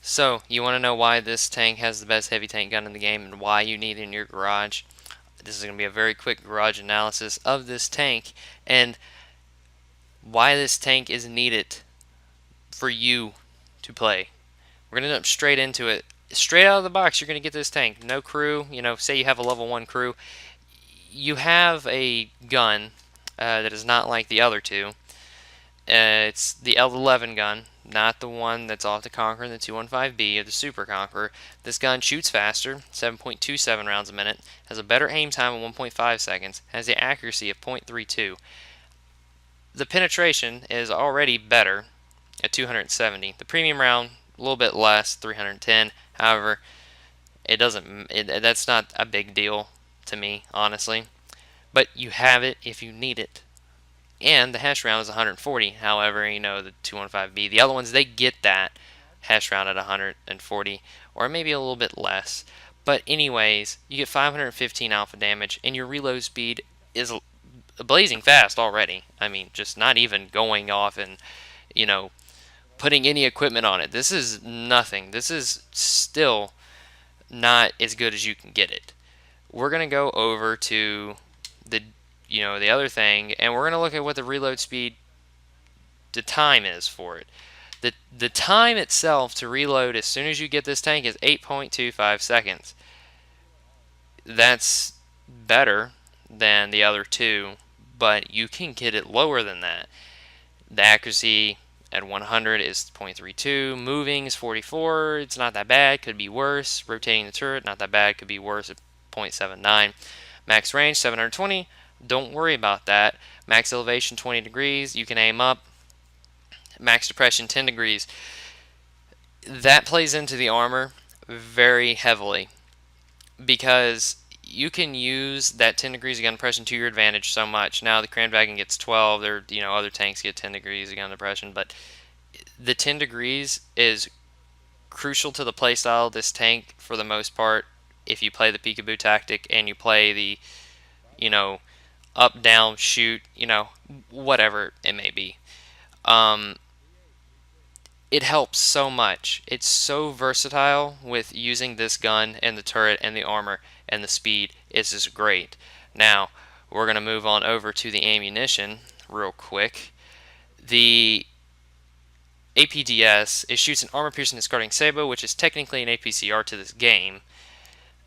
So, you want to know why this tank has the best heavy tank gun in the game and why you need it in your garage? This is going to be a very quick garage analysis of this tank and why this tank is needed for you to play. We're going to jump straight into it. Straight out of the box, you're going to get this tank. No crew, say you have a level 1 crew. You have a gun that is not like the other two. It's the L11 gun, not the one that's off the Conqueror, the 215B or the Super Conqueror. This gun shoots faster, 7.27 rounds a minute, has a better aim time of 1.5 seconds, has the accuracy of 0.32. The penetration is already better at 270. The premium round, a little bit less, 310. However, that's not a big deal to me, honestly. But you have it if you need it. And the hash round is 140. However, the 215B, the other ones, they get that hash round at 140 or maybe a little bit less. But anyways, you get 515 alpha damage and your reload speed is blazing fast already. I mean, just not even going off and, putting any equipment on it. This is nothing. This is still not as good as you can get it. We're going to go over to the other thing, and we're going to look at what the reload speed, the time is for it. The time itself to reload as soon as you get this tank is 8.25 seconds. That's better than the other two, but you can get it lower than that. The accuracy at 100 is 0.32. Moving is 44. It's not that bad. Could be worse. Rotating the turret, not that bad. Could be worse at 0.79. Max range 720. Don't worry about that. Max elevation 20 degrees. You can aim up. Max depression 10 degrees. That plays into the armor very heavily because you can use that 10 degrees of gun depression to your advantage so much. Now the Cranwagon gets 12. Other tanks get 10 degrees of gun depression, but the 10 degrees is crucial to the playstyle of this tank for the most part. If you play the peekaboo tactic and you play the, up, down, shoot, whatever it may be. It helps so much. It's so versatile with using this gun and the turret and the armor and the speed. It's just great. Now, we're going to move on over to the ammunition real quick. The APDS, it shoots an armor-piercing discarding sabot, which is technically an APCR to this game.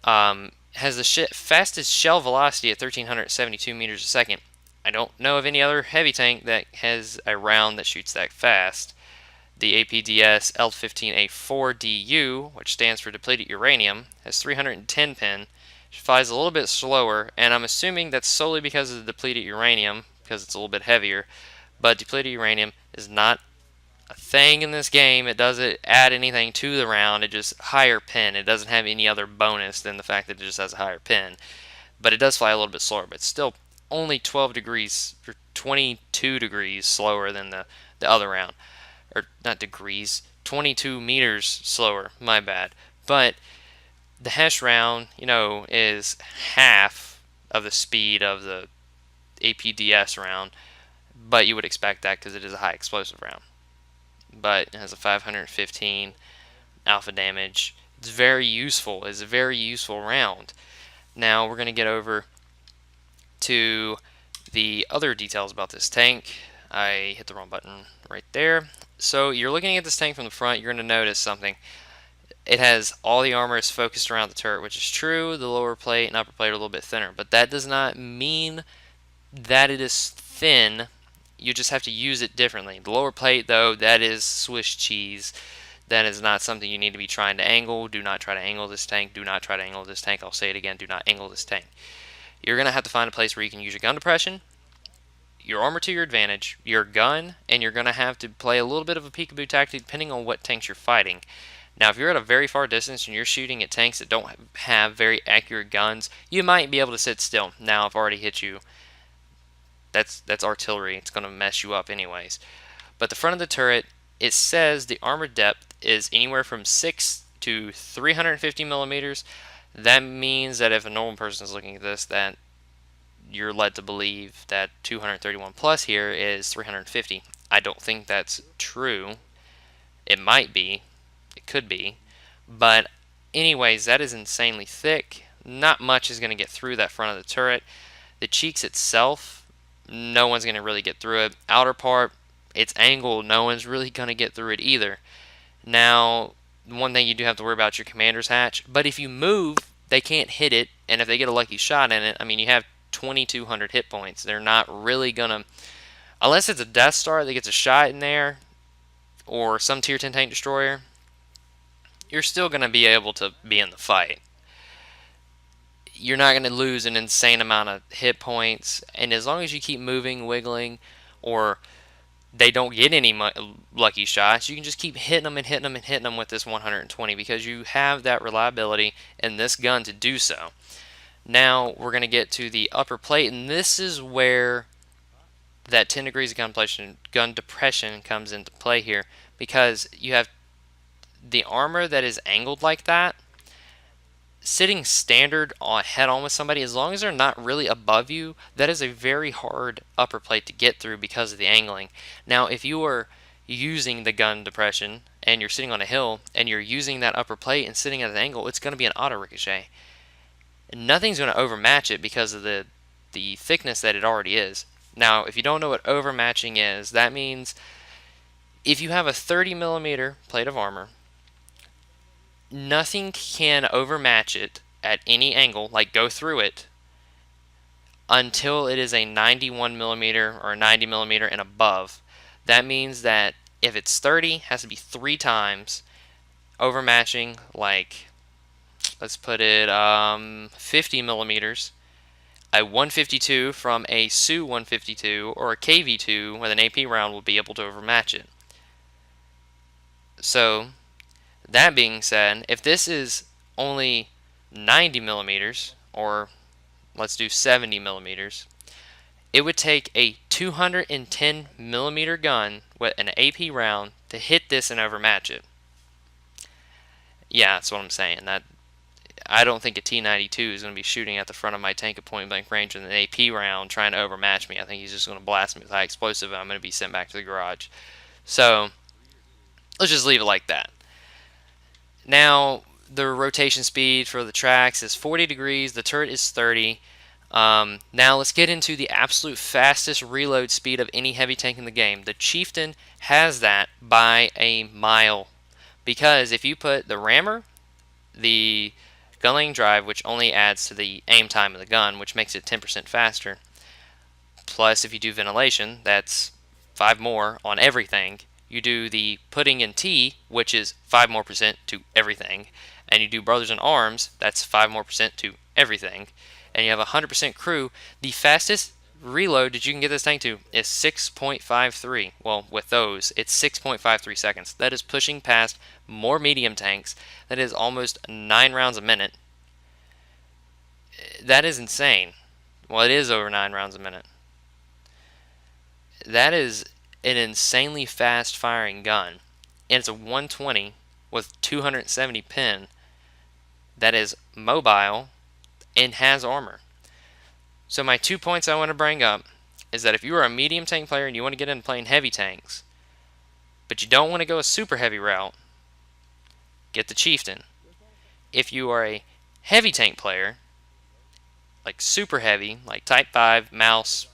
Has the fastest shell velocity at 1,372 meters a second. I don't know of any other heavy tank that has a round that shoots that fast. The APDS L15A4DU, which stands for depleted uranium, has 310 pin. It flies a little bit slower, and I'm assuming that's solely because of the depleted uranium, because it's a little bit heavier. But depleted uranium is not a thing in this game. It doesn't add anything to the round. It just higher pin. It doesn't have any other bonus than the fact that it just has a higher pin. But it does fly a little bit slower, but it's still only 12 degrees or 22 degrees slower than the other round. Or not degrees, 22 meters slower, my bad. But the hash round, is half of the speed of the APDS round, but you would expect that because it is a high explosive round. But it has a 515 alpha damage. It's very useful. It's a very useful round. Now we're going to get over to the other details about this tank. I hit the wrong button right there. So you're looking at this tank from the front, you're going to notice something. It has all the armor is focused around the turret, which is true. The lower plate and upper plate are a little bit thinner, but that does not mean that it is thin. You just have to use it differently. The lower plate, though, that is Swiss cheese. That is not something you need to be trying to angle. Do not try to angle this tank. Do not try to angle this tank. I'll say it again. Do not angle this tank. You're going to have to find a place where you can use your gun depression, your armor to your advantage, your gun, and you're going to have to play a little bit of a peekaboo tactic depending on what tanks you're fighting. Now, if you're at a very far distance and you're shooting at tanks that don't have very accurate guns, you might be able to sit still. Now, I've already hit you. That's artillery. It's going to mess you up anyways. But the front of the turret, it says the armor depth is anywhere from 6 to 350 millimeters. That means that if a normal person is looking at this, that you're led to believe that 231 plus here is 350. I don't think that's true. It might be. could be. But anyways, that is insanely thick. Not much is going to get through that front of the turret. The cheeks itself, no one's going to really get through it. Outer part, it's angled. No one's really going to get through it either. Now, one thing you do have to worry about is your commander's hatch. But if you move, they can't hit it. And if they get a lucky shot in it, I mean, you have 2,200 hit points. They're not really going to, unless it's a Death Star that gets a shot in there, or some Tier 10 tank destroyer, you're still going to be able to be in the fight. You're not going to lose an insane amount of hit points, and as long as you keep moving, wiggling, or they don't get any lucky shots, you can just keep hitting them and hitting them and hitting them with this 120 because you have that reliability in this gun to do so. Now we're going to get to the upper plate, and this is where that 10 degrees of gun depression comes into play here, because you have the armor that is angled like that. Sitting standard on head-on with somebody, as long as they're not really above you, that is a very hard upper plate to get through because of the angling. Now, if you are using the gun depression and you're sitting on a hill and you're using that upper plate and sitting at an angle, it's going to be an auto ricochet. Nothing's going to overmatch it because of the thickness that it already is. Now, if you don't know what overmatching is, that means if you have a 30mm plate of armor, nothing can overmatch it at any angle, like go through it, until it is a 91mm or 90mm and above. That means that if it's 30, it has to be 3 times overmatching, like, let's put it 50mm. A 152 from a Su 152 or a KV2 with an AP round will be able to overmatch it. So, that being said, if this is only 90mm, or let's do 70mm, it would take a 210mm gun with an AP round to hit this and overmatch it. Yeah, that's what I'm saying. That I don't think a T-92 is going to be shooting at the front of my tank at point blank range with an AP round trying to overmatch me. I think he's just going to blast me with high explosive and I'm going to be sent back to the garage. So, let's just leave it like that. Now, the rotation speed for the tracks is 40 degrees. The turret is 30. Now, let's get into the absolute fastest reload speed of any heavy tank in the game. The Chieftain has that by a mile. Because if you put the rammer, the gun lane drive, which only adds to the aim time of the gun, which makes it 10% faster, plus if you do ventilation, that's 5 more on everything. You do the putting in T, which is 5% more to everything, and you do Brothers in Arms, that's 5% more to everything, and you have 100% crew. The fastest reload that you can get this tank to is 6.53. Well, with those, it's 6.53 seconds. That is pushing past more medium tanks. That is almost 9 rounds a minute. That is insane. Well, it is over 9 rounds a minute. That is an insanely fast firing gun, and it's a 120 with 270 pin that is mobile and has armor. So my 2 points I want to bring up is that if you are a medium tank player and you want to get into playing heavy tanks, but you don't want to go a super heavy route, get the Chieftain. If you are a heavy tank player, like super heavy, like Type 5, Mouse,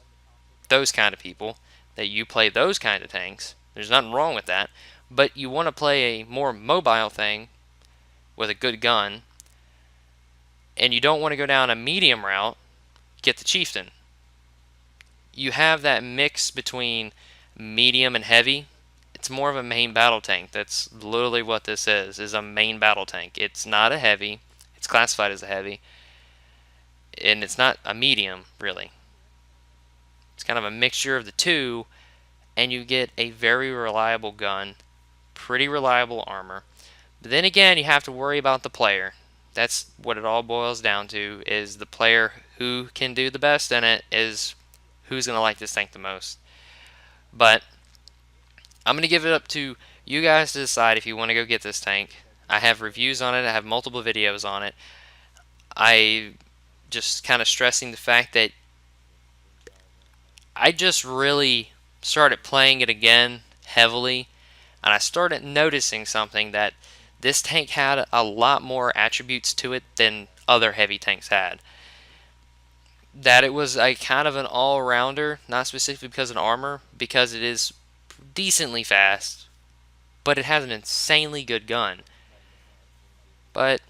those kind of people, that you play those kind of tanks, there's nothing wrong with that, but you want to play a more mobile thing with a good gun, and you don't want to go down a medium route, get the Chieftain. You have that mix between medium and heavy. It's more of a main battle tank. That's literally what this is a main battle tank. It's not a heavy. It's classified as a heavy. And it's not a medium, really. It's kind of a mixture of the two, and you get a very reliable gun, pretty reliable armor. But then again, you have to worry about the player. That's what it all boils down to, is the player who can do the best in it is who's going to like this tank the most. But I'm going to give it up to you guys to decide if you want to go get this tank. I have reviews on it. I have multiple videos on it. I just kind of stressing the fact that I just really started playing it again heavily, and I started noticing something, that This tank had a lot more attributes to it than other heavy tanks had. That it was a kind of an all-rounder, not specifically because of armor, because it is decently fast, but it has an insanely good gun. But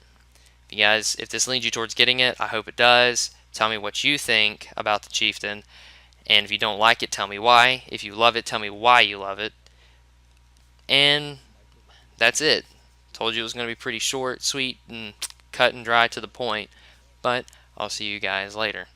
you guys, if this leads you towards getting it, I hope it does. Tell me what you think about the Chieftain, and if you don't like it, tell me why. If you love it, tell me why you love it. And that's it. Told you it was going to be pretty short, sweet, and cut and dry to the point. But I'll see you guys later.